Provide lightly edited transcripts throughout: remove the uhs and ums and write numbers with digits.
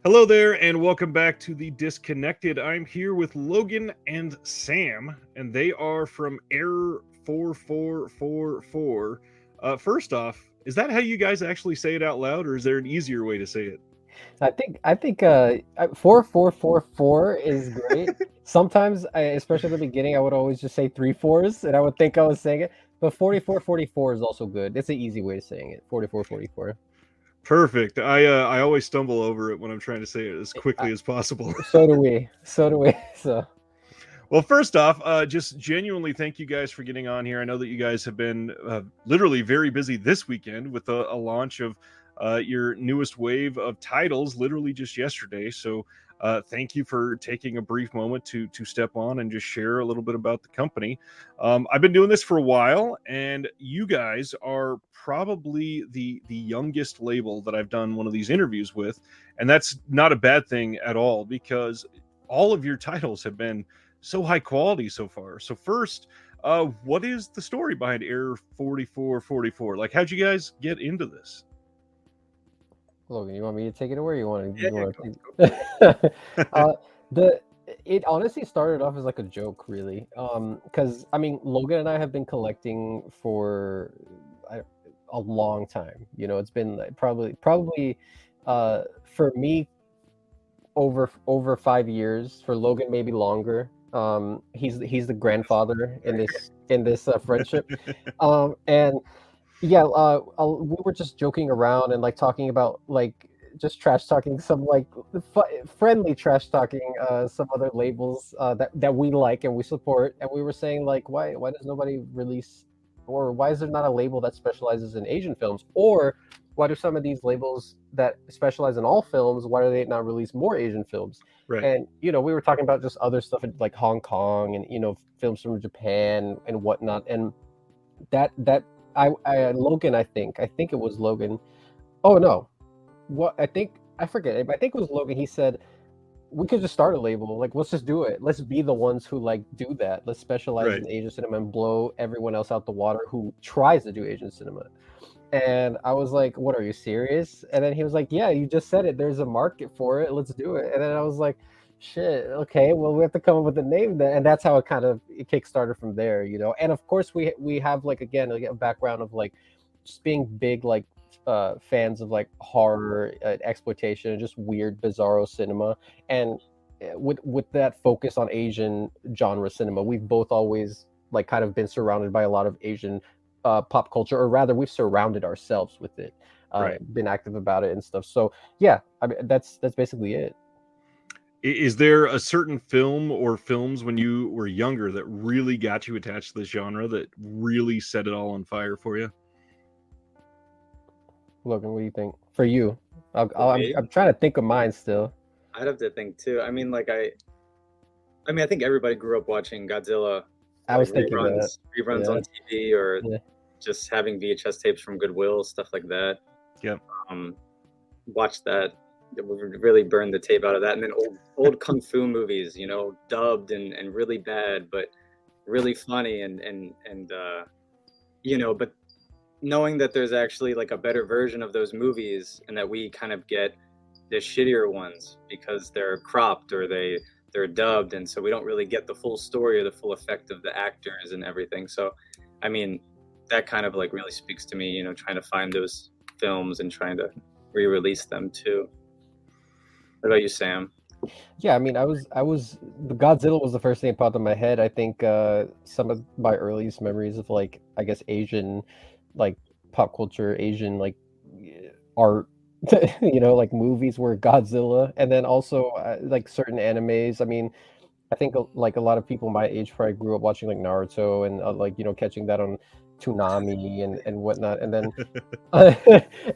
Hello there, and welcome back to the Disconnected. I'm here with Logan and Sam, and they are from Error 4444. First off, is that how you guys actually say it out loud, or is there an easier way to say it? I think 4444 is great. Sometimes, especially at the beginning, I would always just say three fours, and I would think I was saying it. But 4444 is also good. It's an easy way of saying it. 4444. Perfect. I always stumble over it when I'm trying to say it as I, quickly as possible. so do we. So do we. So Well, first off, just genuinely thank you guys for getting on here. I know that you guys have been literally very busy this weekend with a launch of your newest wave of titles, literally just yesterday. So, thank you for taking a brief moment to step on and just share a little bit about the company. I've been doing this for a while, and you guys are probably the youngest label that I've done one of these interviews with, and that's not a bad thing at all because all of your titles have been so high quality so far. So first, what is the story behind Error 4444? Like, how'd you guys get into this? Logan, you want me to take it away? Or you want to? Yeah, You yeah, want go for it. to? The it honestly started off as like a joke, really. Because I mean, Logan and I have been collecting for I, a long time. It's been like probably for me over 5 years. For Logan, maybe longer. He's the grandfather in this friendship. And yeah, we were just joking around and like talking about like just trash talking some like friendly trash talking some other labels that we like and we support, and we were saying like why does nobody release, or why is there not a label that specializes in Asian films, or why do some of these labels that specialize in all films, why do they not release more Asian films? Right. And we were talking about just other stuff in like Hong Kong and films from Japan and whatnot, and that I Logan, I think it was Logan. Oh no, what I forget. I think it was Logan. He said we could just start a label. Like, let's just do it. Let's be the ones who like do that. Let's specialize Right. in Asian cinema and blow everyone else out the water who tries to do Asian cinema. And I was like, "What, are you serious?" And then he was like, "Yeah, you just said it. There's a market for it. Let's do it." And then I was like, "Shit, okay. Well, we have to come up with a name then." And that's how it kickstarted from there. And of course, we have like again like a background of like just being big like fans of like horror, exploitation, and just weird, bizarro cinema. And with that focus on Asian genre cinema, we've both always like kind of been surrounded by a lot of Asian pop culture, or rather, we've surrounded ourselves with it, Right. been active about it and stuff. So yeah, I mean that's basically it. Is there a certain film or films when you were younger that really got you attached to this genre that really set it all on fire for you? Logan, what do you think? For you, For I'm me, trying to think of mine still. I'd have to think too. I mean, like I think everybody grew up watching Godzilla, I like was thinking that. reruns Yeah, on TV, or yeah. just having VHS tapes from Goodwill, stuff like that. Yep. Um, watched that. It would really burned the tape out of that, and then old kung fu movies, dubbed and really bad, but really funny, but knowing that there's actually like a better version of those movies, and that we kind of get the shittier ones because they're cropped, or they're dubbed, and so we don't really get the full story or the full effect of the actors and everything. So I mean, that kind of like really speaks to me, trying to find those films and trying to re-release them too. What about you, Sam? Yeah, I mean, the Godzilla was the first thing that popped in my head. I think some of my earliest memories of like I guess Asian, like pop culture, Asian like art, like movies were Godzilla, and then also like certain animes. I mean, I think like a lot of people my age probably grew up watching like Naruto and like catching that on Toonami and whatnot, and then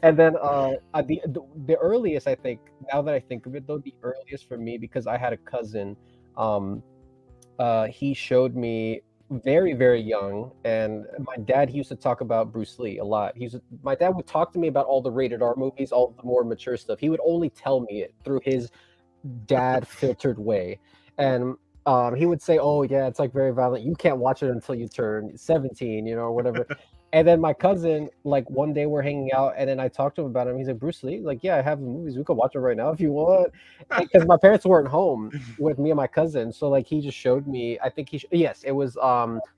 and then the earliest, I think, now that I think of it though, the earliest for me, because I had a cousin, um he showed me very very young, and my dad, he used to talk about Bruce Lee a lot. My dad would talk to me about all the rated R movies, all the more mature stuff. He would only tell me it through his dad filtered way. And he would say, "Oh yeah, it's like very violent. You can't watch it until you turn 17, or whatever." And then my cousin, like one day we're hanging out, and then I talked to him about him. He's like, Bruce Lee, like, yeah, I have the movies. We could watch it right now if you want. Because my parents weren't home with me and my cousin, so like he just showed me. I think yes, it was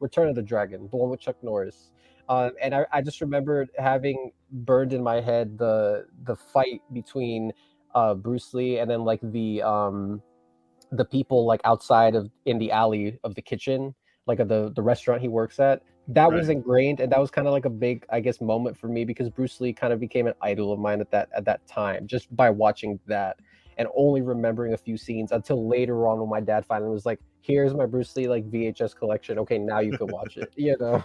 Return of the Dragon, the one with Chuck Norris. And I just remembered having burned in my head the fight between Bruce Lee and then like the people like outside of in the alley of the kitchen, like of the restaurant he works at. That was Right. ingrained, and that was kind of like a big, I guess, moment for me because Bruce Lee kind of became an idol of mine at that time, just by watching that and only remembering a few scenes until later on when my dad finally was like, "Here's my Bruce Lee like VHS collection. Okay, now you can watch it." You know,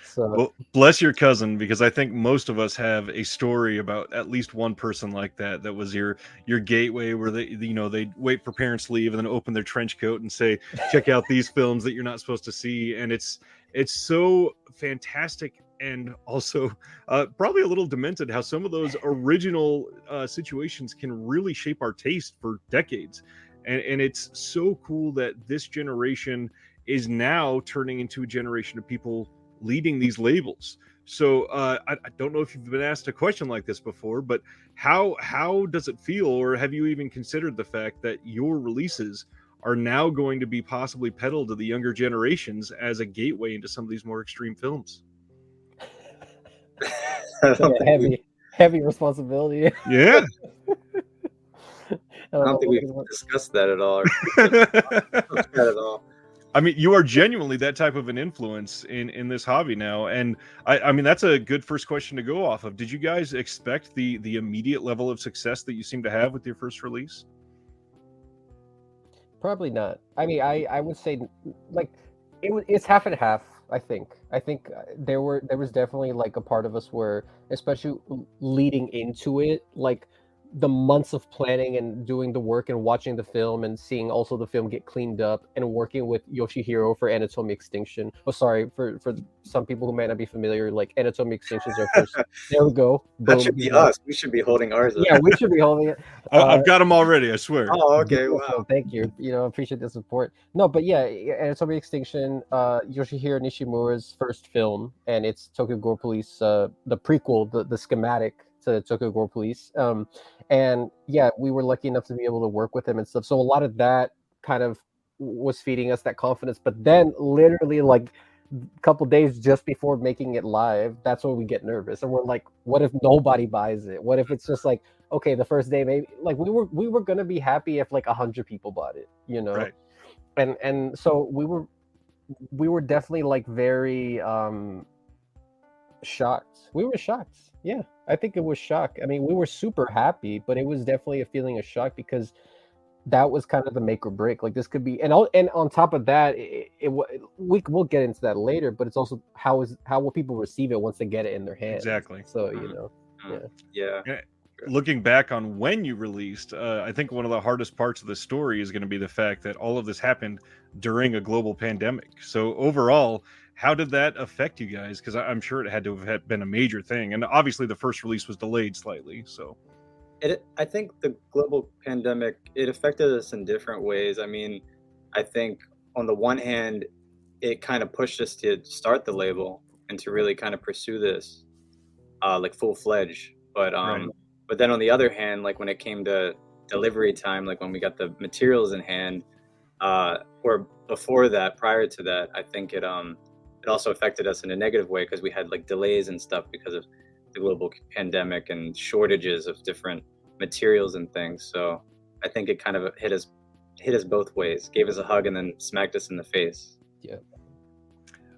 so Well, bless your cousin, because I think most of us have a story about at least one person like that. That was your gateway, where they wait for parents to leave and then open their trench coat and say, "Check out these films that you're not supposed to see." And it's so fantastic, and also probably a little demented how some of those original situations can really shape our taste for decades. And it's so cool that this generation is now turning into a generation of people leading these labels. So I don't know if you've been asked a question like this before, but how does it feel, or have you even considered the fact that your releases are now going to be possibly peddled to the younger generations as a gateway into some of these more extreme films? I don't think we, heavy responsibility. Yeah. I I don't don't know think what we've is discussed that at all, or that at all. I mean, you are genuinely that type of an influence in this hobby now, and I mean that's a good first question to go off of. Did you guys expect the immediate level of success that you seem to have with your first release? Probably not. I mean, I would say like it's half and half. I think there was definitely like a part of us where, especially leading into it, like the months of planning and doing the work and watching the film and seeing also the film get cleaned up and working with Yoshihiro for Anatomy Extinction. Oh, sorry for some people who might not be familiar. Like Anatomy Extinction is our first. There we go. That Boom. should be us. We should be holding ours up. Yeah, we should be holding it. I've got them already, I swear. Oh, okay. Beautiful, Wow. thank you. Appreciate the support. No, but yeah, Anatomy Extinction, Yoshihiro Nishimura's first film, and it's Tokyo Gore Police, the prequel, the schematic to Tokyo Gore Police. And yeah, we were lucky enough to be able to work with him and stuff. So a lot of that kind of was feeding us that confidence. But then, literally, like a couple days just before making it live, that's when we get nervous, and we're like, "What if nobody buys it? What if it's just like?" Okay, the first day maybe like we were gonna be happy if like 100 people bought it, Right. and so we were definitely like very shocked. We were shocked. Yeah, I think it was shock. I mean, we were super happy, but it was definitely a feeling of shock because that was kind of the make or break. Like this could be, and on top of that, we'll get into that later. But it's also how will people receive it once they get it in their hands. Exactly. So Yeah. Yeah. Looking back on when you released, I think one of the hardest parts of the story is going to be the fact that all of this happened during a global pandemic. So overall, how did that affect you guys? Because I'm sure it had to have been a major thing, and obviously the first release was delayed slightly. So I think the global pandemic, it affected us in different ways. I mean, I think on the one hand, it kind of pushed us to start the label and to really kind of pursue this like full fledged. Right. But then on the other hand, like when it came to delivery time, like when we got the materials in hand, or before that, prior to that, I think it also affected us in a negative way because we had like delays and stuff because of the global pandemic and shortages of different materials and things. So I think it kind of hit us both ways, gave us a hug and then smacked us in the face. yeah.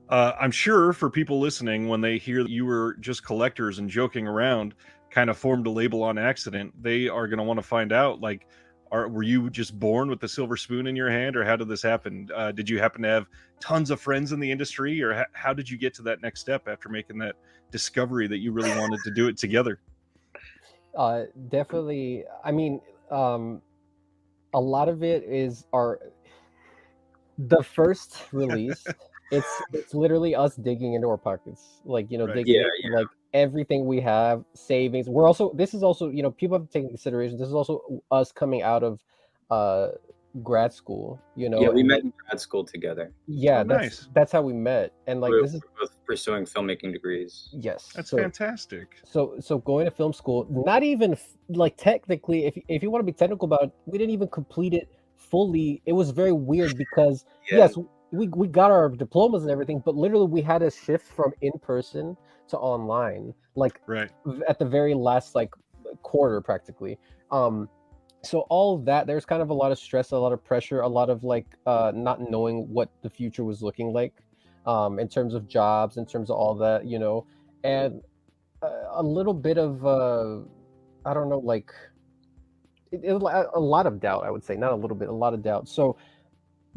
I'm sure for people listening, when they hear that you were just collectors and joking around, kind of formed a label on accident, they are going to want to find out, like, were you just born with the silver spoon in your hand, or how did this happen? Did you happen to have tons of friends in the industry, or how did you get to that next step after making that discovery that you really wanted to do it together? Definitely. I mean, a lot of it is the first release. It's literally us digging into our pockets, like Right. digging Yeah, into, like everything we have, savings. This is also people have to take into consideration. This is also us coming out of uh grad school, yeah. We and met in grad school together. yeah, Oh, nice. that's how we met, and like We're this is both pursuing filmmaking degrees. Yes, That's so fantastic. so going to film school, not even like technically, if you want to be technical about it, we didn't even complete it fully. It was very weird because Yeah. yes, we got our diplomas and everything, but literally we had to shift from in person to online, like Right. at the very last like quarter practically. So all of that, there's kind of a lot of stress, a lot of pressure, a lot of like not knowing what the future was looking like, in terms of jobs, in terms of all that, you know, and a little bit of I don't know, like a lot of doubt, I would say, not a little bit, a lot of doubt. So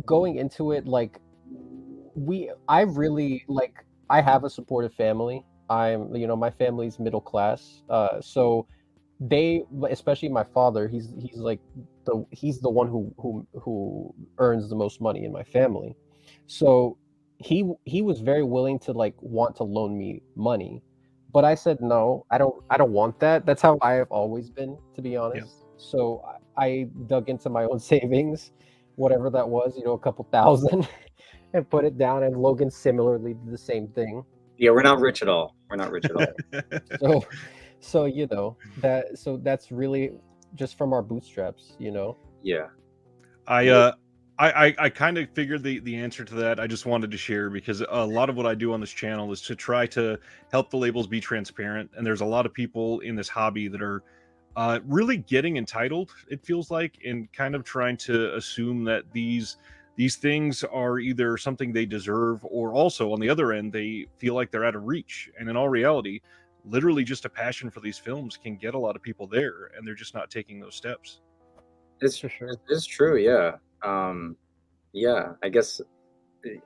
going into it, like I really like, I have a supportive family. I'm, you know, my family's middle class, so they, especially my father, he's like he's the one who earns the most money in my family, so he was very willing to like want to loan me money, but I said no, I don't want that. That's how I have always been, to be Yeah. honest. So I dug into my own savings, whatever that was, you know, a couple thousand, and put it down, and Logan similarly did the same thing. Yeah, we're not rich at all. We're not rich at all. So you know, that's really just from our bootstraps, you know. Yeah. I kind of figured the answer to that. I just wanted to share because a lot of what I do on this channel is to try to help the labels be transparent. And there's a lot of people in this hobby that are really getting entitled, it feels like, and kind of trying to assume that these things are either something they deserve, or also on the other end they feel like they're out of reach. And in all reality, literally just a passion for these films can get a lot of people there, and they're just not taking those steps. It's For sure. it's true, yeah. Yeah, I guess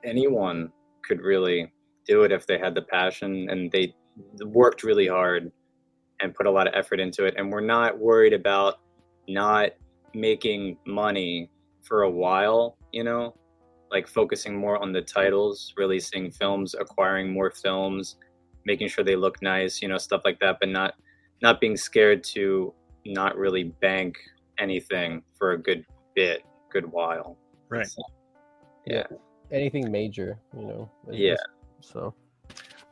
anyone could really do it if they had the passion and they worked really hard and put a lot of effort into it. And we're not worried about not making money for a while, you know, like focusing more on the titles, releasing films, acquiring more films, making sure they look nice, you know, stuff like that, but not being scared to not really bank anything for a good while. Right. So, yeah. Anything major, you know. Yeah. So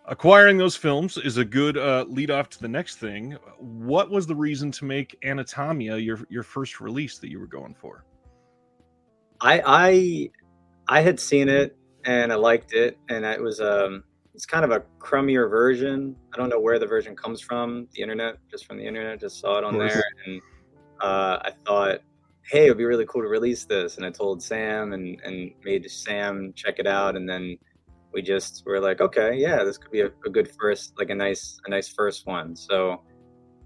Acquiring those films is a good lead off to the next thing. What was the reason to make Anatomia your first release that you were going for? I had seen it and I liked it, and it was it's kind of a crummier version. I don't know where the version comes from, the internet, just from the internet, just saw it on there, and I thought, hey, it would be really cool to release this, and I told Sam and made Sam check it out, and then we just were like, okay, yeah, this could be a good first, like a nice first one. So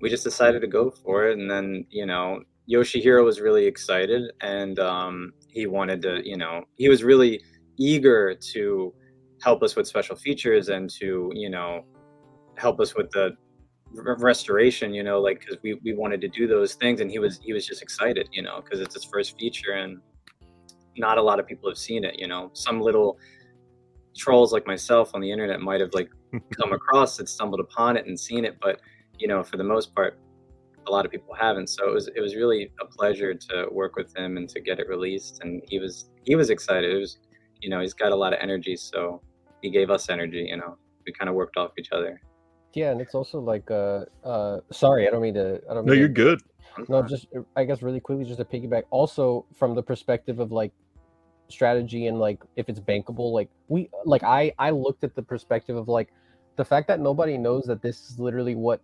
we just decided to go for it, and then, you know, Yoshihiro was really excited, and he wanted to, you know, he was really eager to help us with special features and to, you know, help us with the restoration, you know, like, because we wanted to do those things, and he was just excited, you know, because it's his first feature and not a lot of people have seen it, you know. Some little trolls like myself on the internet might have like come across it, stumbled upon it and seen it, but, you know, for the most part, a lot of people haven't. So it was really a pleasure to work with him and to get it released, and he was excited. It was, you know, he's got a lot of energy, so he gave us energy, you know. We kind of worked off each other. yeah, and it's also like sorry, I don't mean to No, you're good. No, just I guess really quickly, just to piggyback, also from the perspective of like strategy and like if it's bankable, like I looked at the perspective of like the fact that nobody knows that this is literally what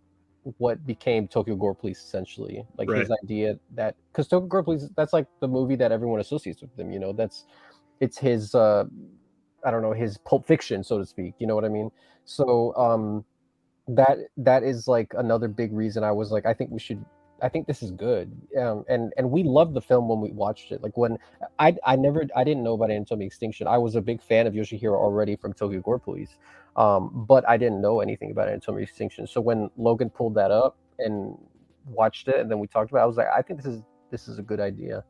became Tokyo Gore Police, essentially, like Right. his idea, that because Tokyo Gore Police, that's like the movie that everyone associates with him, you know, it's his I don't know, his Pulp Fiction, so to speak, you know what I mean? So that is like another big reason I was like, I think this is good, and we loved the film when we watched it. Like when I didn't know about Anatomy Extinction. I was a big fan of Yoshihiro already from Tokyo Gore Police, but I didn't know anything about Anatomy Extinction. So when Logan pulled that up and watched it, and then we talked about it, I was like, I think this is a good idea.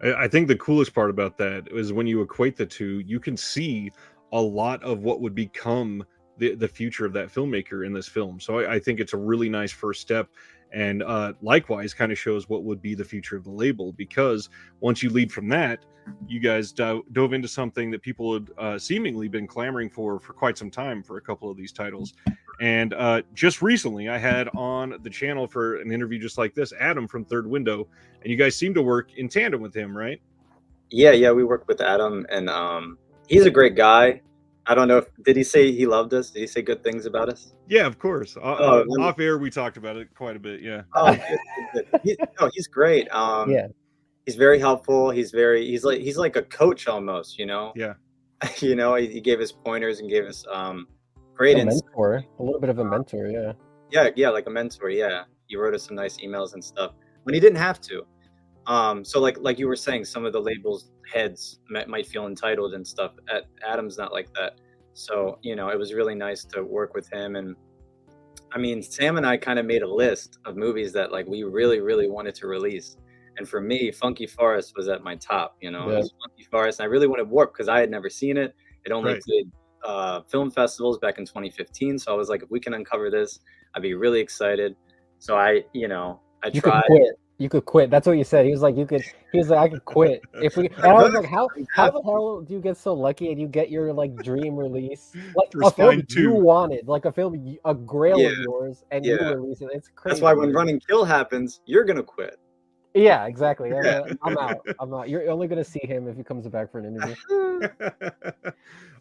I think the coolest part about that is when you equate the two, you can see a lot of what would become the future of that filmmaker in this film. So I think it's a really nice first step. and likewise kind of shows what would be the future of the label, because once you lead from that, you guys dove into something that people had seemingly been clamoring for quite some time for a couple of these titles. And just recently I had on the channel for an interview just like this Adam from Third Window, and you guys seem to work in tandem with him, right? Yeah, we worked with Adam, and he's a great guy. I don't know did he say he loved us? Did he say good things about us? Yeah, of course. Off air we talked about it quite a bit. Yeah. Oh, good. He's great. Yeah. He's very helpful. He's like a coach almost, you know. Yeah. You know, he gave us pointers and gave us great a mentor, a little bit of a mentor. Yeah, like a mentor. Yeah, he wrote us some nice emails and stuff when he didn't have to. So like you were saying, some of the labels heads might feel entitled and stuff. Adam's not like that. So, you know, it was really nice to work with him. And I mean, Sam and I kind of made a list of movies that like we really, really wanted to release. And for me, Funky Forest was at my top, you know. It was Funky Forest. And I really wanted Warp because I had never seen it. It only played film festivals back in 2015. So I was like, if we can uncover this, I'd be really excited. So I tried. You could quit. That's what you said. He was like, I could quit if we. And I was like, how the hell do you get so lucky and you get your like dream release, like a film you wanted, like a film, a grail of yours, and you release it? It's crazy. That's why when Running Kill happens, you're gonna quit. Yeah, exactly. I'm out. You're only gonna see him if he comes back for an interview.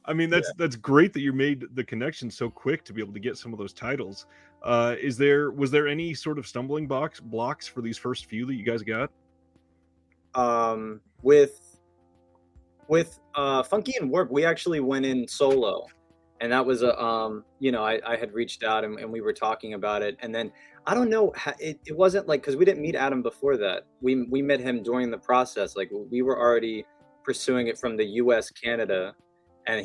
I mean, that's great that you made the connection so quick to be able to get some of those titles. Was there any sort of stumbling blocks for these first few that you guys got? With Funky and Warp, we actually went in solo, and that was I had reached out and we were talking about it, and then I don't know, it wasn't like, because we didn't meet Adam before that. We met him during the process. Like we were already pursuing it from the US, Canada, and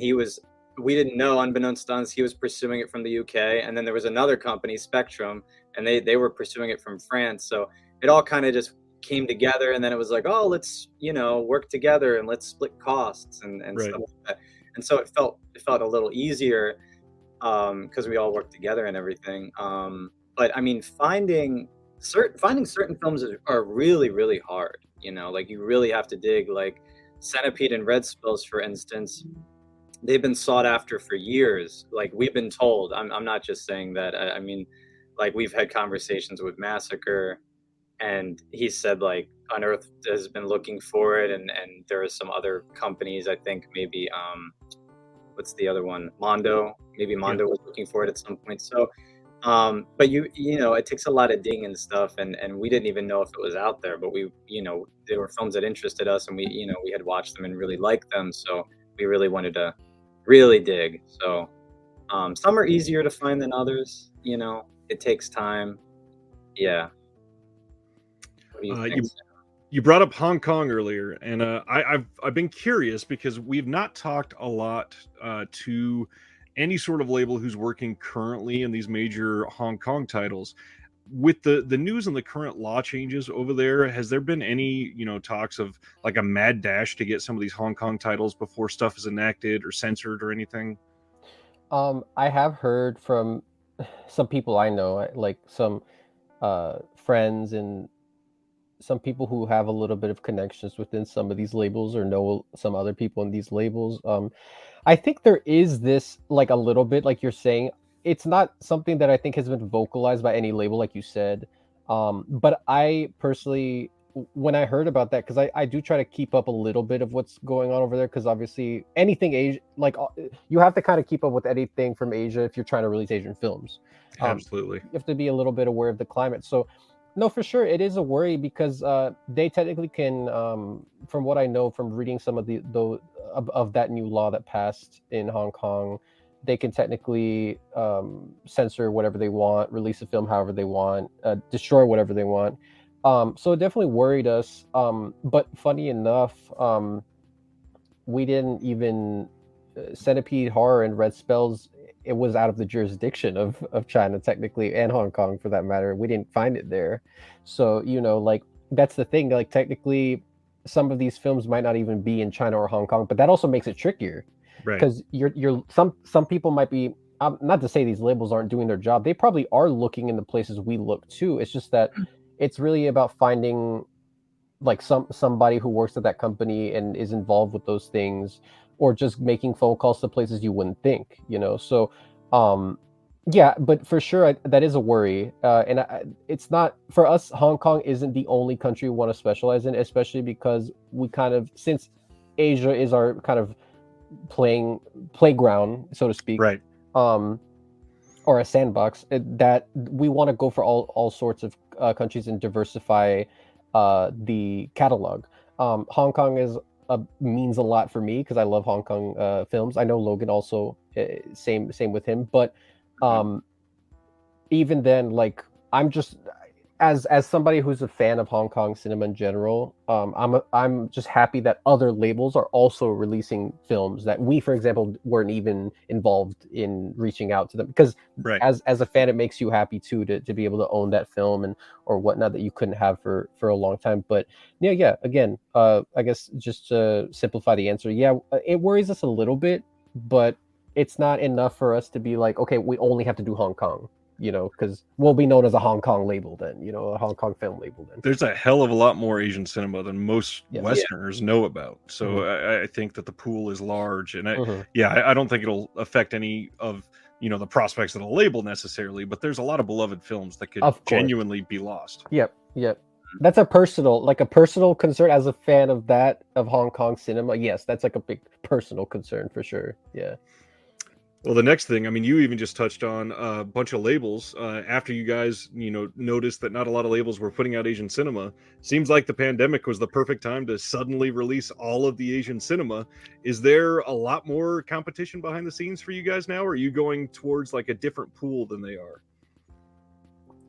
we didn't know, unbeknownst to us, he was pursuing it from the UK. And then there was another company, Spectrum, and they were pursuing it from France. So it all kind of just came together, and then it was like, oh, let's, you know, work together and let's split costs and stuff like that. And so it felt a little easier because we all worked together and everything. But I mean, finding certain films are really, really hard. You know, like you really have to dig. Like Centipede and Red Spills, for instance, they've been sought after for years. Like we've been told. I'm not just saying that. I mean, like we've had conversations with Massacre, and he said like Unearthed has been looking for it, and there are some other companies. I think maybe what's the other one? Mondo. Maybe Mondo was looking for it at some point. So. But you know, it takes a lot of digging and stuff, and we didn't even know if it was out there, but we, you know, there were films that interested us, and we, you know, we had watched them and really liked them, so we really wanted to really dig. So some are easier to find than others, you know, it takes time. Yeah. What do you think? You brought up Hong Kong earlier, and I've been curious because we've not talked a lot to any sort of label who's working currently in these major Hong Kong titles. With the news and the current law changes over there, has there been any, you know, talks of like a mad dash to get some of these Hong Kong titles before stuff is enacted or censored or anything? I have heard from some people I know, like some friends and some people who have a little bit of connections within some of these labels or know some other people in these labels. I think there is this, like a little bit, like you're saying, it's not something that I think has been vocalized by any label, like you said. But I personally, when I heard about that, because I do try to keep up a little bit of what's going on over there, because obviously anything Asia, like you have to kind of keep up with anything from Asia if you're trying to release Asian films. Absolutely. You have to be a little bit aware of the climate. So no, for sure, it is a worry because they technically can, from what I know from reading some of of that new law that passed in Hong Kong, they can technically censor whatever they want, release a film however they want, destroy whatever they want. So it definitely worried us. But funny enough, we didn't even Centipede, Horror, and Red Spells. It was out of the jurisdiction of China technically, and Hong Kong for that matter. We didn't find it there. So, you know, like that's the thing. Like technically, some of these films might not even be in China or Hong Kong, but that also makes it trickier. Right. Because you're some people might be not to say these labels aren't doing their job. They probably are looking in the places we look too. It's just that it's really about finding like somebody who works at that company and is involved with those things, or just making phone calls to places you wouldn't think, so yeah, but for sure that is a worry, and it's not for us. Hong Kong isn't the only country we want to specialize in, especially because we kind of, since Asia is our kind of playground, so to speak, Right. Or a sandbox, that we want to go for all sorts of countries and diversify the catalog. Hong Kong means a lot for me because I love Hong Kong films. I know Logan also, same with him. But even then, like, I'm just, as somebody who's a fan of Hong Kong cinema in general, I'm just happy that other labels are also releasing films that we, for example, weren't even involved in reaching out to them, because Right. as a fan, it makes you happy too to be able to own that film and or whatnot that you couldn't have for a long time. But yeah, again, I guess just to simplify the answer, yeah, it worries us a little bit, but it's not enough for us to be like, okay, we only have to do Hong Kong. Because we'll be known as a Hong Kong label then, a Hong Kong film label then. There's a hell of a lot more Asian cinema than most Yes. Westerners know about. So I think that the pool is large, and Mhm. I don't think it'll affect any of the prospects of the label necessarily. But there's a lot of beloved films that could Of course. genuinely be lost. Yep. That's a personal concern as a fan of Hong Kong cinema. Yes, that's like a big personal concern for sure. Yeah. Well, the next thing, I mean, you even just touched on a bunch of labels after you guys, noticed that not a lot of labels were putting out Asian cinema. Seems like the pandemic was the perfect time to suddenly release all of the Asian cinema. Is there a lot more competition behind the scenes for you guys now? Or are you going towards like a different pool than they are?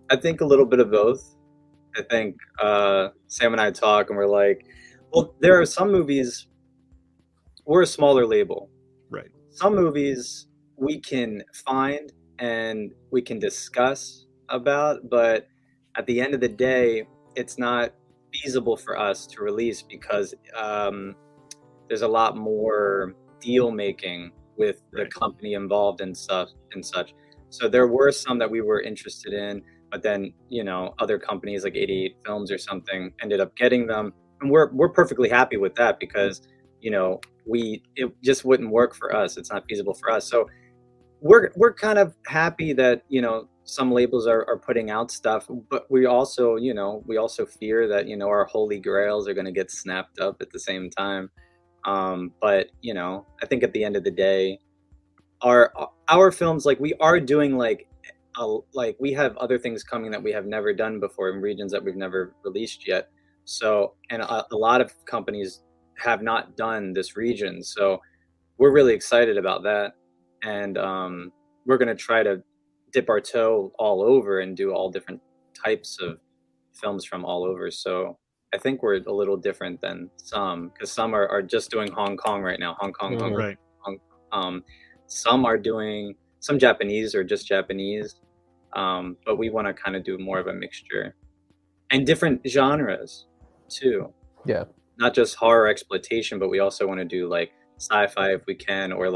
I think a little bit of both. I think Sam and I talk and we're like, well, there are some movies, we're a smaller label. Right. Some movies we can find and we can discuss about, but at the end of the day, it's not feasible for us to release because there's a lot more deal making with the company involved and stuff and such. So there were some that we were interested in, but then other companies like 88 Films or something ended up getting them, and we're perfectly happy with that because it just wouldn't work for us. It's not feasible for us. So we're kind of happy that some labels are putting out stuff, but we also fear that our holy grails are going to get snapped up at the same time. But I think at the end of the day, our films, like, we are doing like we have other things coming that we have never done before in regions that we've never released yet. So, and a lot of companies have not done this region, so we're really excited about that. And we're going to try to dip our toe all over and do all different types of films from all over. So I think we're a little different than some, because some are just doing Hong Kong right now. Hong Kong, Right. some are doing some Japanese or just Japanese, but we want to kind of do more of a mixture and different genres too. Yeah. Not just horror exploitation, but we also want to do like sci-fi if we can, or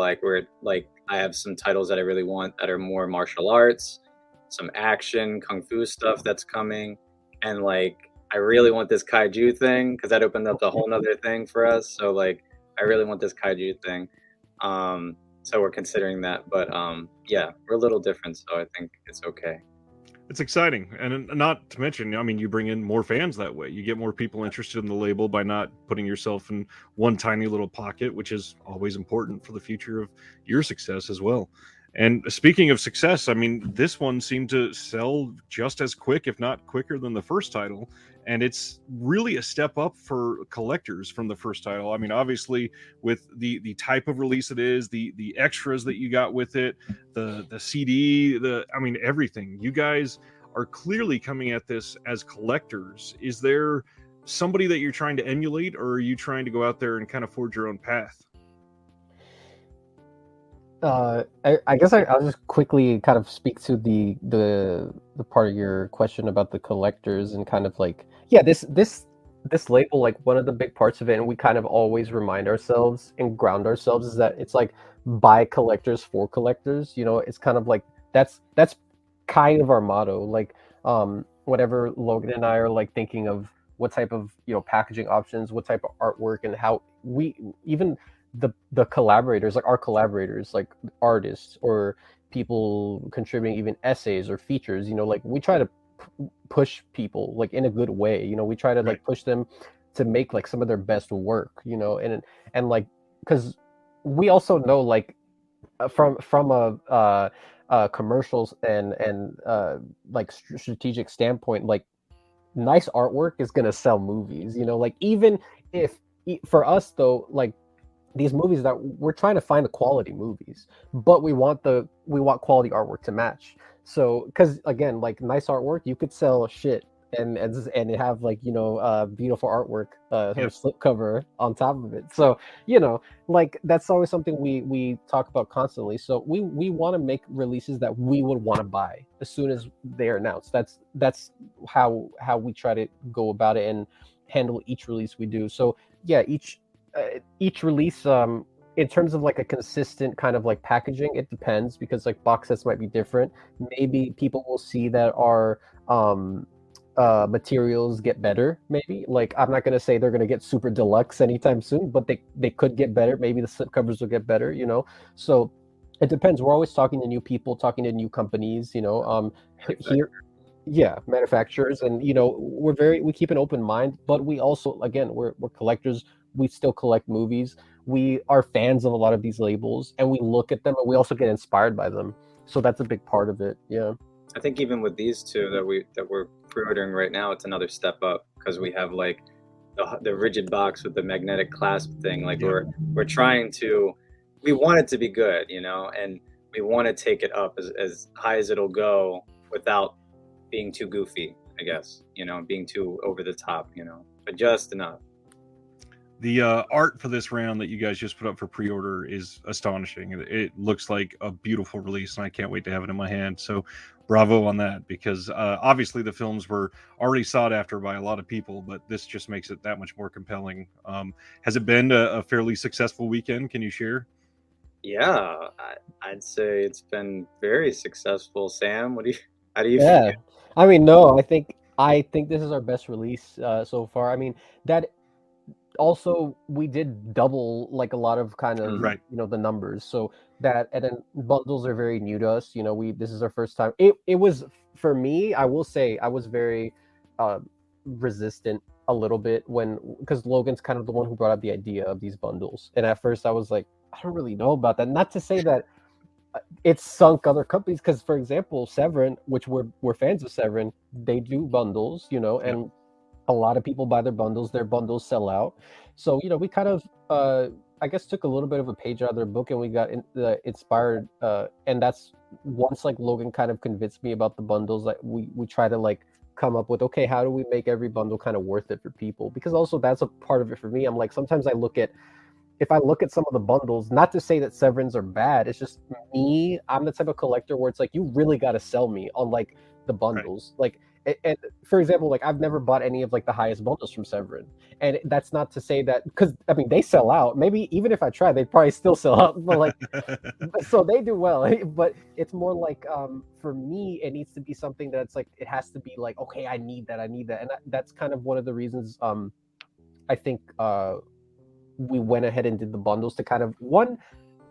I have some titles that I really want that are more martial arts, some action, kung fu stuff that's coming, and I really want this kaiju thing because that opened up a whole nother thing for us. So I really want this kaiju thing. So we're considering that, but yeah, we're a little different, so I think it's okay. It's exciting, and not to mention, I mean, you bring in more fans that way. You get more people interested in the label by not putting yourself in one tiny little pocket, which is always important for the future of your success as well. And speaking of success, I mean, this one seemed to sell just as quick, if not quicker, than the first title. And it's really a step up for collectors from the first title. I mean, obviously, with the type of release it is, the extras that you got with it, the CD, I mean, everything. You guys are clearly coming at this as collectors. Is there somebody that you're trying to emulate, or are you trying to go out there and kind of forge your own path? I guess I'll just quickly kind of speak to the part of your question about the collectors and kind of this this label, like one of the big parts of it, and we kind of always remind ourselves and ground ourselves, is that it's like by collectors for collectors. You know, it's kind of like that's kind of our motto. Like, whatever Logan and I are like thinking of what type of, you know, packaging options, what type of artwork, and how we even the collaborators, like our collaborators, like artists or people contributing even essays or features, you know, like we try to push people like in a good way, you know, we try to Right. like push them to make like some of their best work, you know, and like, because we also know like from commercials and like strategic standpoint, like nice artwork is going to sell movies, you know, like even if for us though, like these movies that we're trying to find the quality movies, but we want quality artwork to match. So because again, like nice artwork, you could sell shit and have like, you know, beautiful artwork or Yep. slipcover on top of it. So, you know, like that's always something we talk about constantly. So we want to make releases that we would want to buy as soon as they're announced. That's how we try to go about it and handle each release we do. So yeah, each release, in terms of like a consistent kind of like packaging, it depends, because like box sets might be different. Maybe people will see that our materials get better. Maybe, like, I'm not going to say they're going to get super deluxe anytime soon, but they could get better. Maybe the slip covers will get better, you know. So it depends. We're always talking to new people, talking to new companies, you know. Here, yeah, manufacturers, and you know, we keep an open mind, but we also, again, we're collectors. We still collect movies. We are fans of a lot of these labels, and we look at them and we also get inspired by them. So that's a big part of it. Yeah. I think even with these two that we're pre-ordering right now, it's another step up because we have like the rigid box with the magnetic clasp thing. Like Yep. we're trying to, we want it to be good, you know, and we want to take it up as high as it'll go without being too goofy, I guess, you know, being too over the top, you know, but just enough. The art for this round that you guys just put up for pre-order is astonishing. It looks like a beautiful release, and I can't wait to have it in my hand. So, bravo on that, because obviously the films were already sought after by a lot of people, but this just makes it that much more compelling. Has it been a fairly successful weekend? Can you share? Yeah, I'd say it's been very successful. Sam, how do you feel? Yeah. I mean, no, I think this is our best release so far. I mean, that also we did double like a lot of kind of, Right. you know, the numbers. So that, and then bundles are very new to us. You know, we this is our first time. It was, for me, I will say I was very uh resistant a little bit when, because Logan's kind of the one who brought up the idea of these bundles. And at first I was like, I don't really know about that. Not to say that it's sunk other companies, because for example, Severin, which we're fans of Severin, they do bundles, you know, Yep. and a lot of people buy their bundles sell out. So, you know, we kind of I guess took a little bit of a page out of their book, and we got inspired, and that's once like Logan kind of convinced me about the bundles, like we try to like come up with, okay, how do we make every bundle kind of worth it for people? Because also that's a part of it for me. I'm like, sometimes I look at, if I look at some of the bundles, not to say that Severins are bad, it's just me. I'm the type of collector where it's like, you really got to sell me on like the Right. bundles. Like, and for example, like I've never bought any of like the highest bundles from Severin, and that's not to say that, because I mean they sell out. Maybe even if I try, they'd probably still sell out. But like, so they do well. But it's more like, for me, it needs to be something that's like, it has to be like, okay, I need that, and that's kind of one of the reasons. I think we went ahead and did the bundles to kind of, one,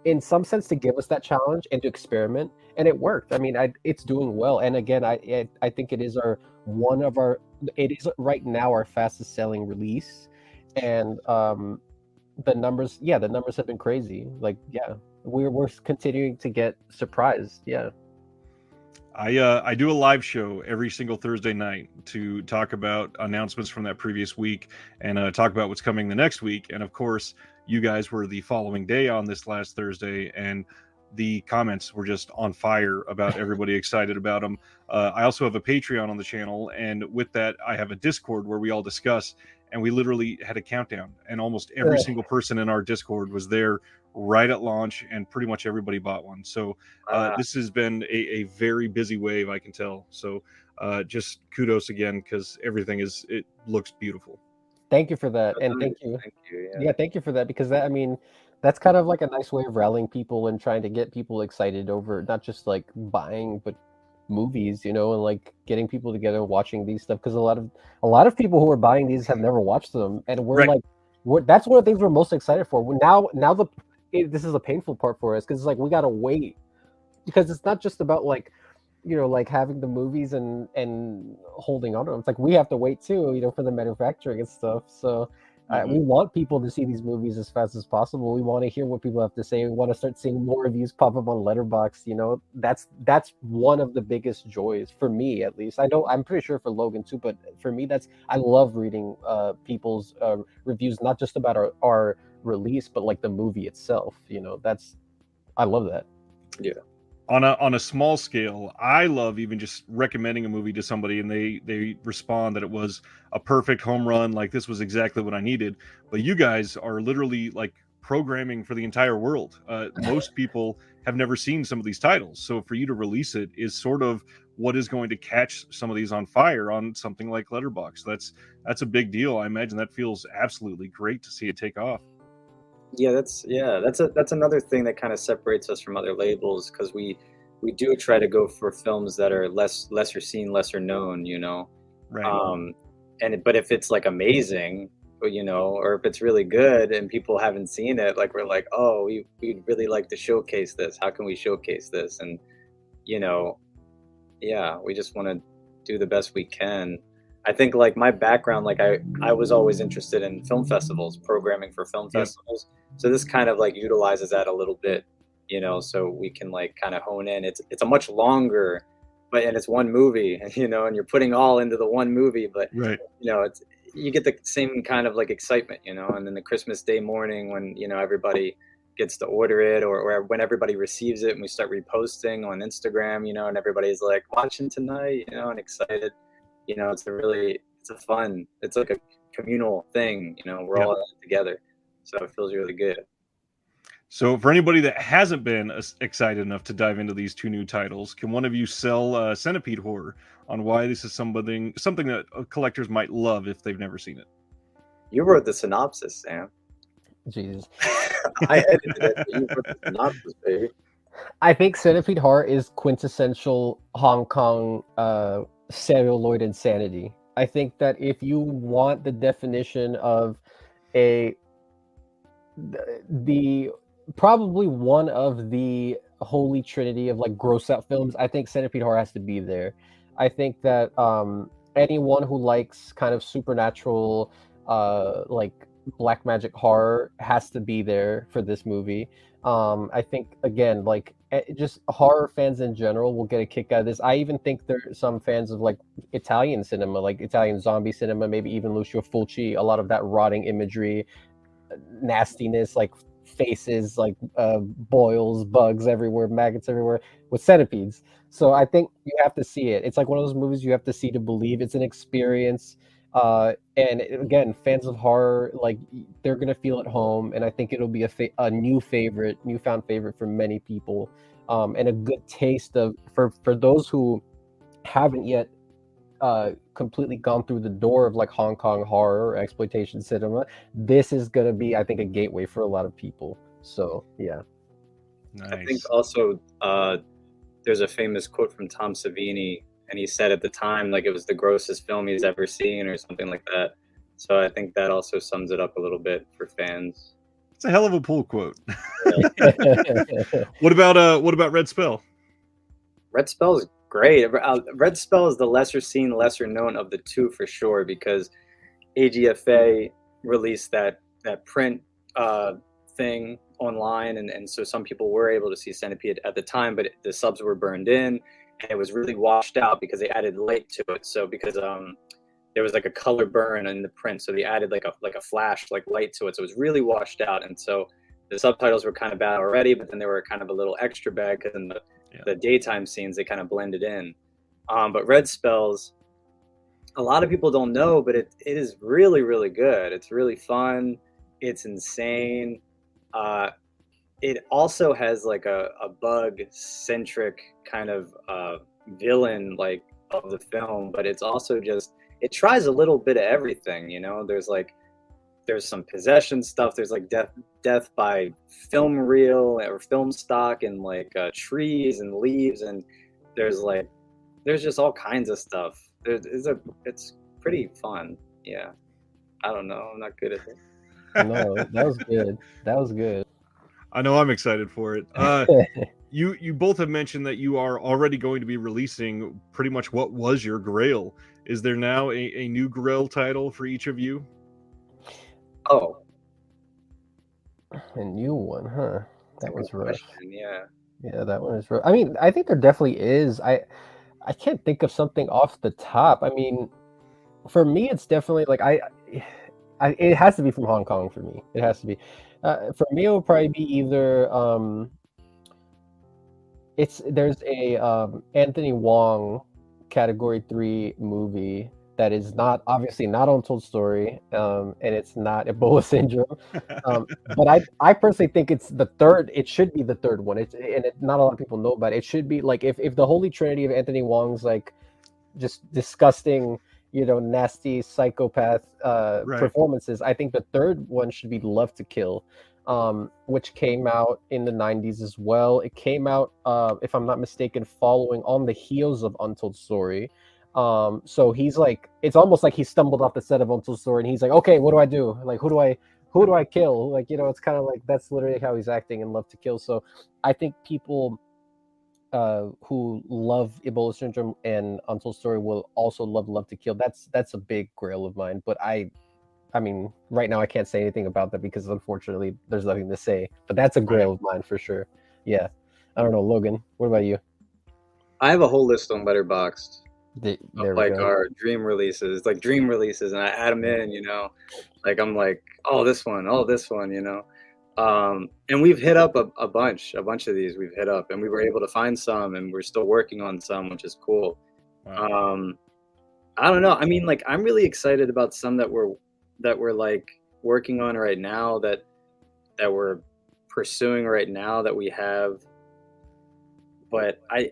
in some sense, to give us that challenge and to experiment, and it worked. I mean, it's doing well, and again, I think it is it is right now our fastest selling release, and the numbers have been crazy. Like, yeah, we're continuing to get surprised. Yeah. I do a live show every single Thursday night to talk about announcements from that previous week and talk about what's coming the next week. And of course, you guys were the following day on this last Thursday, and the comments were just on fire about everybody excited about them. I also have a Patreon on the channel, and with that, I have a Discord where we all discuss. And we literally had a countdown, and almost every single person in our Discord was there right at launch, and pretty much everybody bought one. So this has been a very busy wave, I can tell. So just kudos again, because it looks beautiful. Thank you for that, Oh, and nice. thank you. Thank you. Yeah. Yeah, thank you for that because that, I mean, that's kind of like a nice way of rallying people and trying to get people excited over not just like buying, but movies, and like getting people together watching these stuff because a lot of people who are buying these have never watched them, and we're Right. like, that's one of the things we're most excited for. Now this is a painful part for us because it's like we gotta wait because it's not just about like like having the movies and holding on to them. It's like we have to wait too, for the manufacturing and stuff. So Mhm. we want people to see these movies as fast as possible. We want to hear what people have to say. We want to start seeing more reviews pop up on Letterboxd. That's one of the biggest joys for me, at least. I know I'm pretty sure for Logan too, but for me, I love reading people's reviews, not just about our release, but like the movie itself. I love that. Yeah. On a small scale, I love even just recommending a movie to somebody and they respond that it was a perfect home run, like this was exactly what I needed. But you guys are literally like programming for the entire world. Most people have never seen some of these titles, so for you to release it is sort of what is going to catch some of these on fire on something like Letterbox. That's a big deal. I imagine that feels absolutely great to see it take off. That's another thing that kind of separates us from other labels because we do try to go for films that are lesser seen, lesser known, Right. um but if it's like amazing, or if it's really good and people haven't seen it, like we're like, oh, we'd really like to showcase this. How can we showcase this? And you know yeah, we just want to do the best we can. I think like my background, like I was always interested in film festivals, programming for film Yep. festivals. So this kind of like utilizes that a little bit, so we can like kind of hone in. It's a much longer, and it's one movie, and you're putting all into the one movie, but Right. it's you get the same kind of like excitement, and then the Christmas Day morning when everybody gets to order it, or when everybody receives it and we start reposting on Instagram, and everybody's like watching tonight, and excited. It's like a communal thing, we're Yep. all in it together. So it feels really good. So, for anybody that hasn't been excited enough to dive into these two new titles, can one of you sell Centipede Horror on why this is something that collectors might love if they've never seen it? You wrote the synopsis, Sam. Jesus. I edited it, but you wrote the synopsis, baby. I think Centipede Horror is quintessential Hong Kong celluloid insanity. I think that if you want the definition of a the probably one of the holy trinity of like gross out films, I think Centipede Horror has to be there. I think that anyone who likes kind of supernatural like black magic horror has to be there for this movie. I think again, like just horror fans in general will get a kick out of this. I even think there are some fans of like Italian cinema, like Italian zombie cinema, maybe even Lucio Fulci, a lot of that rotting imagery, nastiness, like faces, like boils, bugs everywhere, maggots everywhere, with centipedes. So I think you have to see it. It's like one of those movies you have to see to believe. It's an experience. And again, fans of horror, like they're gonna feel at home, and I think it'll be a newfound favorite for many people, and a good taste of for those who haven't yet completely gone through the door of like Hong Kong horror or exploitation cinema. This is gonna be, I think, a gateway for a lot of people. So yeah. I think Nice. also there's a famous quote from Tom Savini, and he said at the time like it was the grossest film he's ever seen or something like that. So I think that also sums it up a little bit for fans. It's a hell of a pull quote. Yeah. What about Red Spell? Red Spell is great. Red Spell is the lesser seen, lesser known of the two for sure, because AGFA released that print thing online, and so some people were able to see Centipede at the time, but the subs were burned in, and it was really washed out because they added light to it. So because there was like a color burn in the print, so they added like a flash like light to it, so it was really washed out, and so the subtitles were kind of bad already, but then they were kind of a little extra bad because in the daytime scenes they kind of blended in. But Red Spells, a lot of people don't know, but it is really, really good. It's really fun. It's insane. It also has like a bug centric kind of villain like of the film, but it's also just it tries a little bit of everything. There's some possession stuff. There's like death by film reel or film stock, and like trees and leaves, and there's just all kinds of stuff. It's pretty fun. Yeah, I don't know. I'm not good at it. No, that was good. That was good. I know I'm excited for it. You both have mentioned that you are already going to be releasing pretty much what was your Grail. Is there now a new Grail title for each of you? Oh, A new one, huh? That was rough. question. Yeah. Yeah, that one is rough. I mean, I think there definitely is. I can't think of something off the top. I mean, for me, it's definitely like it has to be from Hong Kong for me. It has to be. For me, it would probably be either there's a Anthony Wong Category 3 movie that is obviously not Untold Story, and it's not Ebola Syndrome. But I personally think it's the third. It should be the third one. Not a lot of people know about it. It should be like if the holy trinity of Anthony Wong's like just disgusting, nasty psychopath Right. performances, I think the third one should be Love to Kill, which came out in the 90s as well. It came out, if I'm not mistaken, following on the heels of Untold Story. So he's like, it's almost like he stumbled off the set of Untold Story, and he's like, okay, what do I do? Like, who do I kill? Like, it's kind of like that's literally how he's acting in Love to Kill. So I think people who love Ebola Syndrome and Untold Story will also love to Kill. That's a big grail of mine. But I mean, right now I can't say anything about that because unfortunately there's nothing to say. But that's a grail of mine for sure. Yeah, I don't know, Logan. What about you? I have a whole list on Letterboxd There of we like go. our dream releases, and I add them in. Like I'm like, oh, this one, and we've hit up a bunch of these. We've hit up, and we were able to find some, and we're still working on some, which is cool. Wow. I don't know. I mean, like, I'm really excited about some that we're like working on right now, that we're pursuing right now, that we have. But I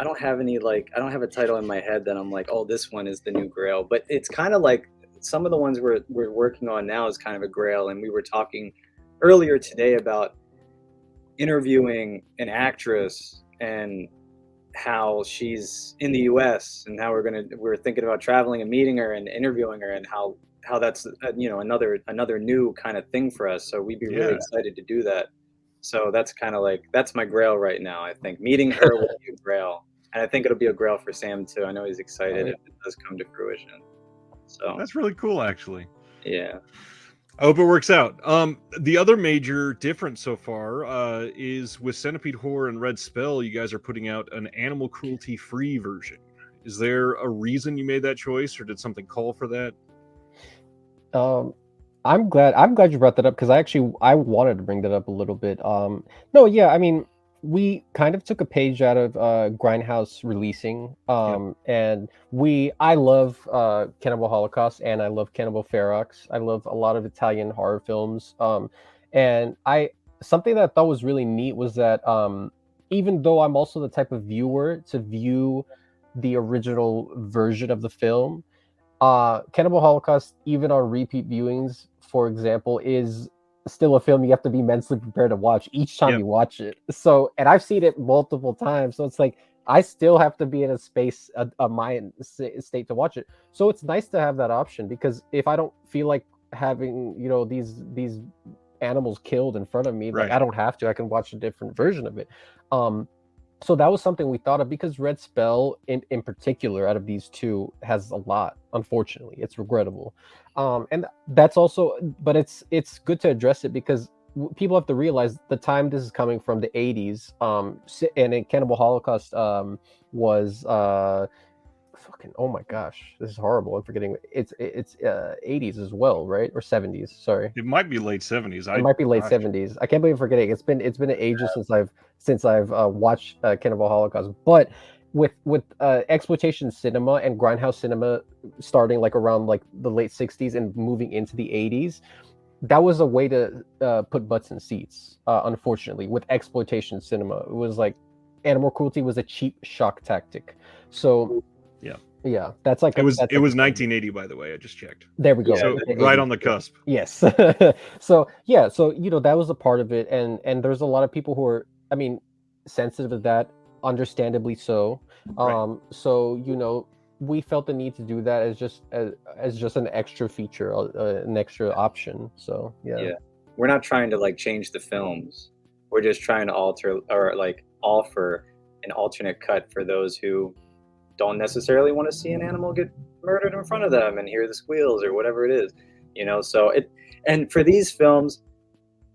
don't have any, like, I don't have a title in my head that I'm like, oh, this one is the new Grail. But it's kind of like some of the ones we're working on now is kind of a Grail. And we were talking earlier today about interviewing an actress and how she's in the US, and how we're thinking about traveling and meeting her and interviewing her, and how that's another new kind of thing for us. So we'd be really excited to do that. So that's kind of like, that's my Grail right now. I think meeting her will be a Grail, and I think it'll be a Grail for Sam too. I know he's excited if it does come to fruition. So that's really cool, actually. Yeah. I hope it works out. The other major difference so far is with Centipede Horror and Red Spell, you guys are putting out an animal cruelty-free version. Is there a reason you made that choice, or did something call for that? I'm glad you brought that up, because I wanted to bring that up a little bit. No, yeah, I mean, we kind of took a page out of Grindhouse releasing, and I love Cannibal Holocaust, and I love Cannibal Ferox. I love a lot of Italian horror films, and something that I thought was really neat was that even though I'm also the type of viewer to view the original version of the film, Cannibal Holocaust, even on repeat viewings, for example, is still a film you have to be mentally prepared to watch each time you watch it. So, and I've seen it multiple times, so it's like I still have to be in a mind state to watch it. So it's nice to have that option, because if I don't feel like having these animals killed in front of me, like I don't have to. I can watch a different version of it. So that was something we thought of, because Red Spell in particular, out of these two, has a lot. Unfortunately, it's regrettable, and that's also. But it's good to address it, because people have to realize the time this is coming from, the 80s. And in Cannibal Holocaust was fucking, oh my gosh, this is horrible. I'm forgetting. It's 80s as well, right? Or 70s? Sorry, it might be late 70s. It might be late 70s. I can't believe I'm forgetting. It's been ages since I've watched Cannibal Holocaust. But with exploitation cinema and grindhouse cinema starting like around like the late 60s and moving into the 80s, that was a way to put butts in seats. Unfortunately, with exploitation cinema, it was like animal cruelty was a cheap shock tactic. So Yeah, that's like It was that's it like was a- 1980, by the way. I just checked. There we go. Yeah, So The right 80s, on the yeah. cusp. Yes. So yeah, so that was a part of it, and there's a lot of people who are, I mean, sensitive to that, understandably so. Right. So we felt the need to do that as just an extra feature, an extra option. So yeah. Yeah. We're not trying to like change the films. We're just trying to alter or like offer an alternate cut for those who don't necessarily want to see an animal get murdered in front of them and hear the squeals or whatever it is. So and for these films,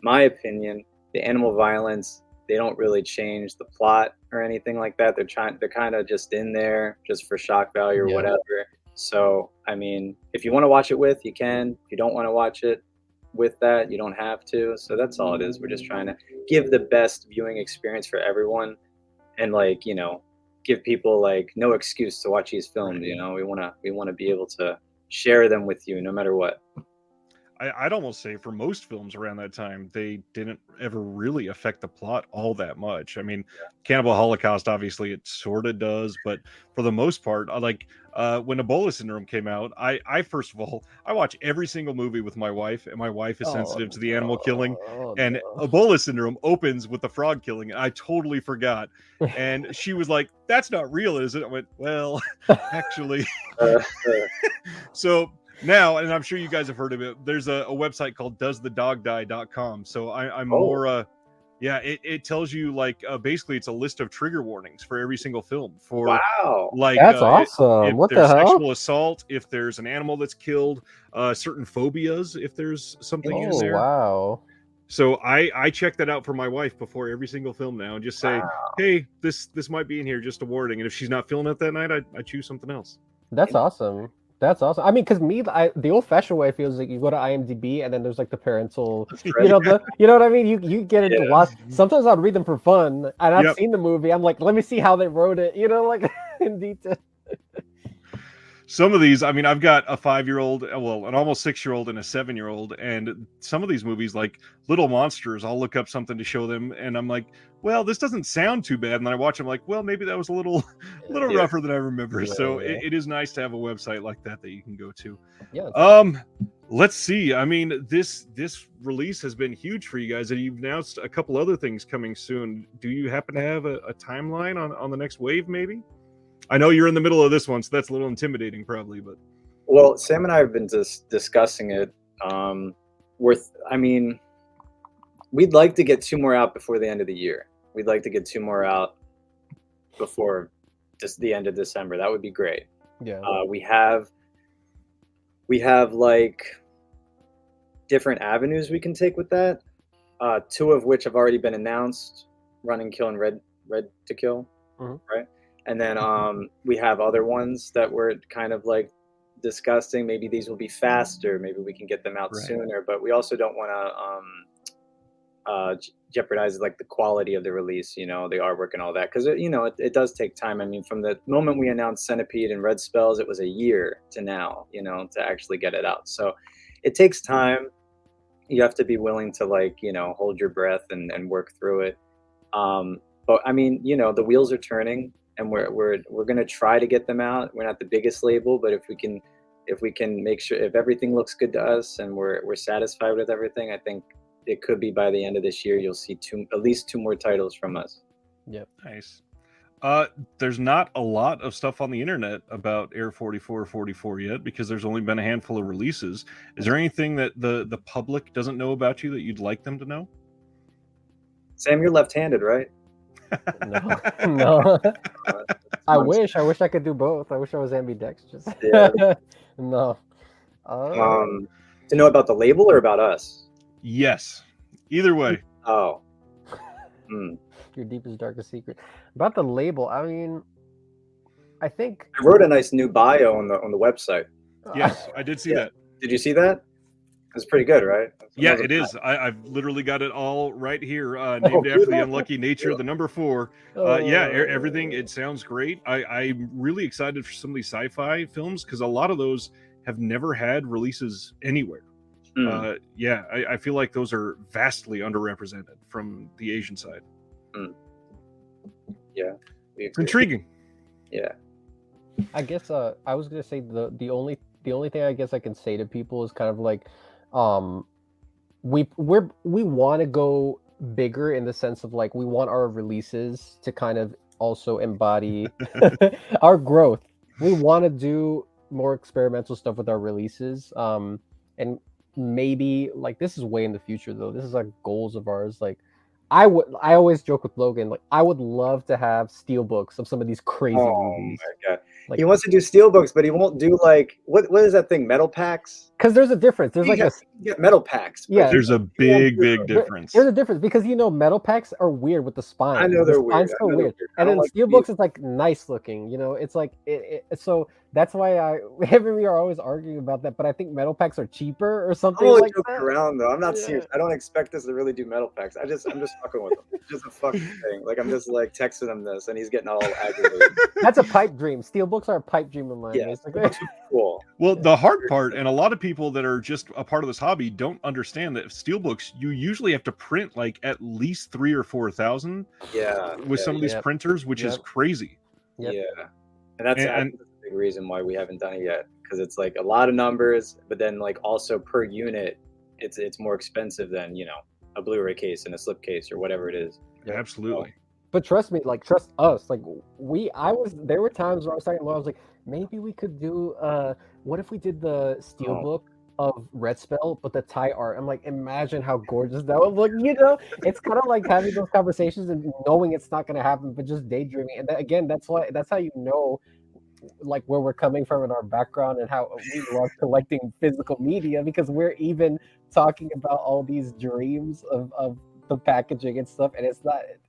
my opinion, the animal violence, they don't really change the plot or anything like that. They're kind of just in there just for shock value or Yeah. whatever. So, I mean, if you want to watch it with, you can. If you don't want to watch it with that, you don't have to. So that's all it is. We're just trying to give the best viewing experience for everyone and like, give people like no excuse to watch these films, We want to be able to share them with you no matter what. I'd almost say for most films around that time, they didn't ever really affect the plot all that much. I mean, Cannibal Holocaust, obviously, it sort of does, but for the most part, when Ebola Syndrome came out, I first of all, I watch every single movie with my wife, and my wife is sensitive to the animal killing, and Ebola Syndrome opens with the frog killing, and I totally forgot. And she was like, "That's not real, is it?" I went, "Well, actually." So now, and I'm sure you guys have heard of it, there's a website called doesthedogdie.com. So I'm more it tells you basically it's a list of trigger warnings for every single film for Wow. That's awesome. if What the there's hell? sexual assault, if there's an animal that's killed, certain phobias, if there's something in Oh there. wow. So I check that out for my wife before every single film now and just say, hey, this might be in here, just a warning. And if she's not feeling it that night, I choose something else. That's awesome. That's awesome. I mean, because the old-fashioned way feels like you go to IMDb and then there's like the parental, right. you know what I mean. You get into lots. Sometimes I'd read them for fun, and I've Yep. seen the movie. I'm like, let me see how they wrote it, like in detail. Some of these, I mean, I've got a 5-year-old, well, an almost 6-year-old and a 7-year-old, and some of these movies, like Little Monsters, I'll look up something to show them, and I'm like, well, this doesn't sound too bad. And then I watch them, like, well, maybe that was a little rougher than I remember. Yeah, So yeah. it is nice to have a website like that you can go to. Yeah. Let's see. I mean, this release has been huge for you guys, and you've announced a couple other things coming soon. Do you happen to have a timeline on the next wave, maybe? I know you're in the middle of this one, so that's a little intimidating, probably. But well, Sam and I have been just discussing it. We'd like to get 2 more out before the end of the year. We'd like to get 2 more out before just the end of December. That would be great. Yeah. We have like different avenues we can take with that. 2 of which have already been announced: Run and Kill and Red to Kill, right? And then we have other ones that we're kind of like discussing. Maybe these will be faster. Maybe we can get them out sooner. But we also don't want to jeopardize like the quality of the release, the artwork and all that, because it does take time. I mean, from the moment we announced Centipede and Red Spells, it was a year to now, to actually get it out. So it takes time. You have to be willing to hold your breath and work through it. But I mean, the wheels are turning. And we're going to try to get them out. We're not the biggest label, but if we can make sure, if everything looks good to us and we're satisfied with everything, I think it could be by the end of this year you'll see at least 2 more titles from us. Yep. Nice. There's not a lot of stuff on the internet about Air 44 yet because there's only been a handful of releases. Is there anything that the public doesn't know about you that you'd like them to know? Sam, you're left-handed, right? No. I wish I could do both. I wish I was ambidextrous. Yeah. No. To know about the label or about us? Yes. Either way. Oh. Your deepest, darkest secret. About the label, I mean, I think I wrote a nice new bio on the website. Yes, I did see that. Did you see that? It's pretty good, right? Yeah, it is. I've literally got it all right here, named after the unlucky nature, the number 4. Everything. It sounds great. I'm really excited for some of these sci-fi films because a lot of those have never had releases anywhere. I feel like those are vastly underrepresented from the Asian side. Yeah, it's intriguing. Yeah. I guess I was gonna say the only thing I guess I can say to people is kind of like, um, we want to go bigger in the sense of like we want our releases to kind of also embody our growth. We want to do more experimental stuff with our releases, and maybe like this is way in the future though. This is like goals of ours. Like I always joke with Logan, like I would love to have steelbooks of some of these crazy Oh movies. my god. Like, He wants to do steelbooks, but he won't do like what is that thing? Metal packs? because there's a difference. There's You like a get metal packs, but yeah. he There's a won't big, do big those. difference. There's a difference because metal packs are weird with the spine. I know The they're weird. spine's I so know they're weird, weird. I and don't then like steelbooks is like nice looking. It's like so that's why him and me are always arguing about that. But I think metal packs are cheaper or I'm something only like joking that. around though. I'm not Yeah. serious. I don't expect us to really do metal packs. I'm just fucking with him. It's just a fucking thing. Like I'm just like texting him this, and he's getting all aggravated. That's a pipe dream. Steelbooks are a pipe dream of mine. Yeah, Basically. it's cool. Well, the hard part, and a lot of people that are just a part of this hobby don't understand that steelbooks, you usually have to print like at least 3,000 or 4,000 Yeah, with some of these Yep. printers, which is Yep. crazy. Yep. yeah, and that's I And think that's a big reason why we haven't done it yet, because it's like a lot of numbers, but then like also per unit, it's more expensive than a Blu-ray case and a slipcase or whatever it is. absolutely. But trust me, like trust us. Like there were times where I was talking about, I was like, maybe we could do what if we did the steelbook of Red Spell, but the Thai art. I'm like, imagine how gorgeous that would look. It's kind of like having those conversations and knowing it's not gonna happen, but just daydreaming. And again, that's how you know like where we're coming from in our background and how we love collecting physical media, because we're even talking about all these dreams of the packaging and stuff, and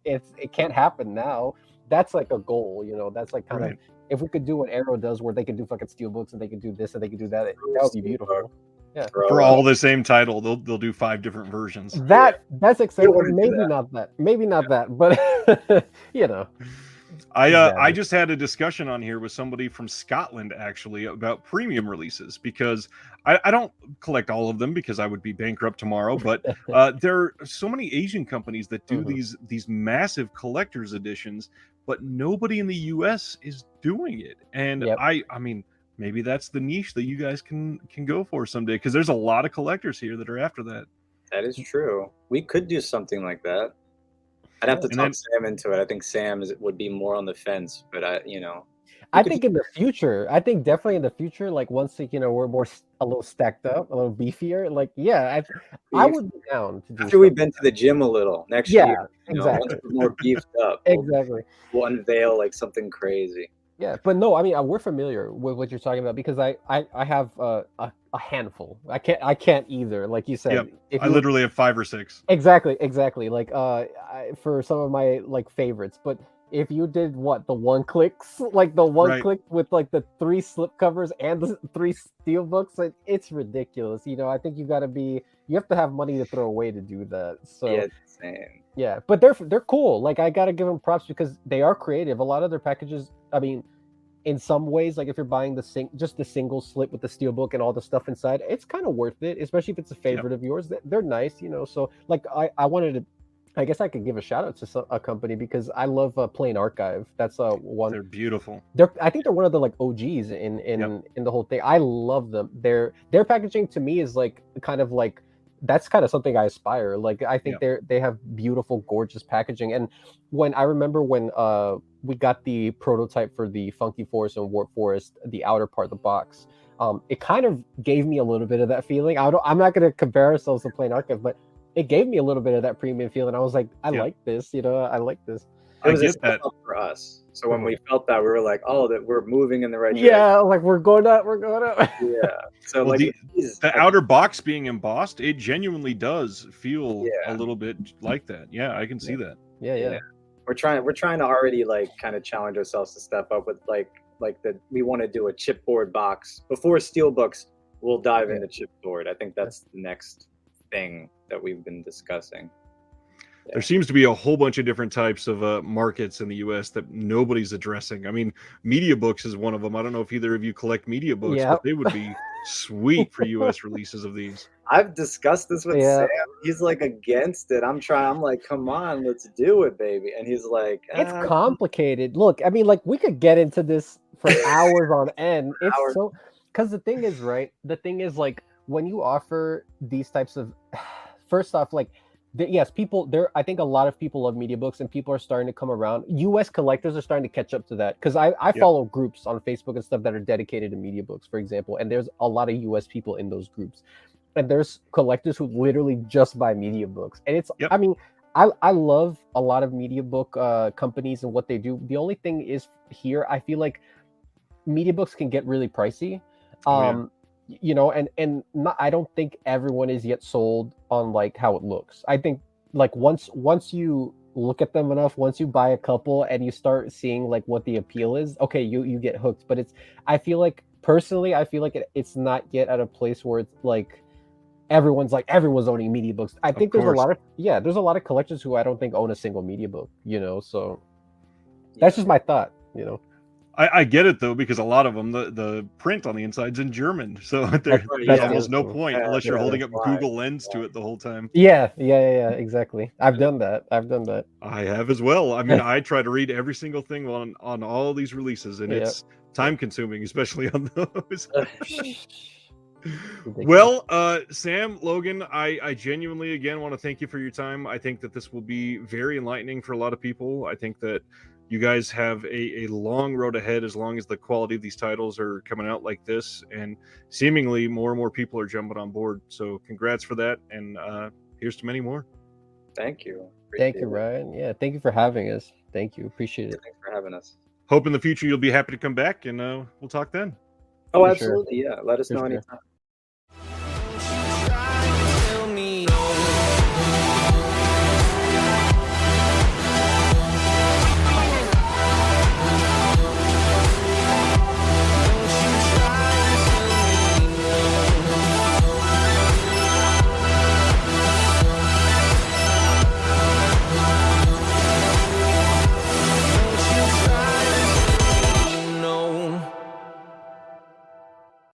it can't happen now. That's like a goal, that's like kind Right. of, if we could do what Arrow does where they can do fucking steelbooks and they can do this and they can do that, that would be beautiful. For all the same title, they'll do 5 different versions. That's exciting. wanna do Maybe that. not that. Maybe not that, but I Exactly. just had a discussion on here with somebody from Scotland actually about premium releases, because I don't collect all of them because I would be bankrupt tomorrow, but there are so many Asian companies that do Mhm. these massive collector's editions, but nobody in the US is doing it. And Yep. I mean, maybe that's the niche that you guys can go for someday, because there's a lot of collectors here that are after that. That is true. We could do something like that. I'd have to And talk then- Sam into it. I think Sam would be more on the fence, but I could think in the future, I think definitely in the future, like once we're a little stacked up, a little beefier, like I would be down to do after we've something. been to the gym a little next Yeah, year, exactly. once we're more beefed up, Exactly. we'll unveil like something crazy. Yeah, but no, I mean we're familiar with what you're talking about, because I have a handful. I can't either. Like you said, Yep. if I you literally have 5 or 6. exactly. Like for some of my like favorites, but if you did the one clicks, like the one Right. click with like the 3 slip covers and the 3 steel books, like it's ridiculous. I think you have to have money to throw away to do that. So Yeah, it's insane. yeah, but they're cool. Like I gotta give them props because they are creative. A lot of their packages, I mean, in some ways, like if you're buying just the single slip with the steelbook and all the stuff inside, it's kind of worth it, especially if it's a favorite of yours. They're nice, So like I wanted to, I guess I could give a shout out to a company because I love Plain Archive. That's one. They're beautiful. I think they're one of the like OGs in the whole thing. I love them. Their packaging to me is like kind of like, that's kind of something I aspire. Like I think they have beautiful, gorgeous packaging. And I remember when we got the prototype for the Funky Forest and Warp Forest, the outer part of the box, it kind of gave me a little bit of that feeling. I'm not going to compare ourselves to Plain Archive, but it gave me a little bit of that premium feeling. I was like, I like this, I like this. It was I a get step that. up for us. So when we felt that, we were like, "Oh, that we're moving in the right direction." Yeah, like we're going up. Yeah. So Well, like the outer box being embossed, it genuinely does feel a little bit like that. Yeah, I can see that. Yeah. We're trying to already like kind of challenge ourselves to step up with like we want to do a chipboard box before steelbooks. We'll dive into chipboard. I think that's the next thing that we've been discussing. There seems to be a whole bunch of different types of markets in the U.S. that nobody's addressing. I mean, media books is one of them. I don't know if either of you collect media books, but they would be sweet for U.S. releases of these. I've discussed this with Sam. He's like against it. I'm like, come on, let's do it, baby. And he's like, it's complicated. Look, I mean, like we could get into this for hours on end. It's hours. so, because the thing is, right? The thing is, like, when you offer these types of, first off, like, yes, people there. I think a lot of people love media books, and people are starting to come around. U.S. collectors are starting to catch up to that, because I Yep. follow groups on Facebook and stuff that are dedicated to media books, for example, and there's a lot of U.S. people in those groups, and there's collectors who literally just buy media books, and it's. Yep. I mean, I love a lot of media book companies and what they do. The only thing is here, I feel like media books can get really pricey. Oh, yeah. You know, and not, I don't think everyone is yet sold on like how it looks. I think like once you look at them enough, once you buy a couple and you start seeing like what the appeal is, okay, you get hooked. But it's, I feel like personally, I feel like it's not yet at a place where it's like everyone's owning media books. I think there's a course. lot of there's a lot of collectors who I don't think own a single media book, you know. So that's just my thought, you know. I get it though, because a lot of them, the print on the inside's in German, so there's yeah. almost no point Yeah, unless you're yeah, holding up that's why. Google Lens to it the whole time. Yeah, exactly. I've done that. I have as well. I mean, I try to read every single thing on all these releases, and Yep. it's time consuming, especially on those. Ridiculous. Well, Sam, Logan, I genuinely again want to thank you for your time. I think that this will be very enlightening for a lot of people. I think that you guys have a long road ahead as long as the quality of these titles are coming out like this, and seemingly more and more people are jumping on board. So congrats for that, and here's to many more. Thank you. Thank you, Appreciate it. Ryan. Yeah, thank you for having us. Thank you. Appreciate it. Thanks for having us. Hope in the future you'll be happy to come back, and we'll talk then. Oh, For sure. absolutely. Yeah. Let us For know sure. anytime.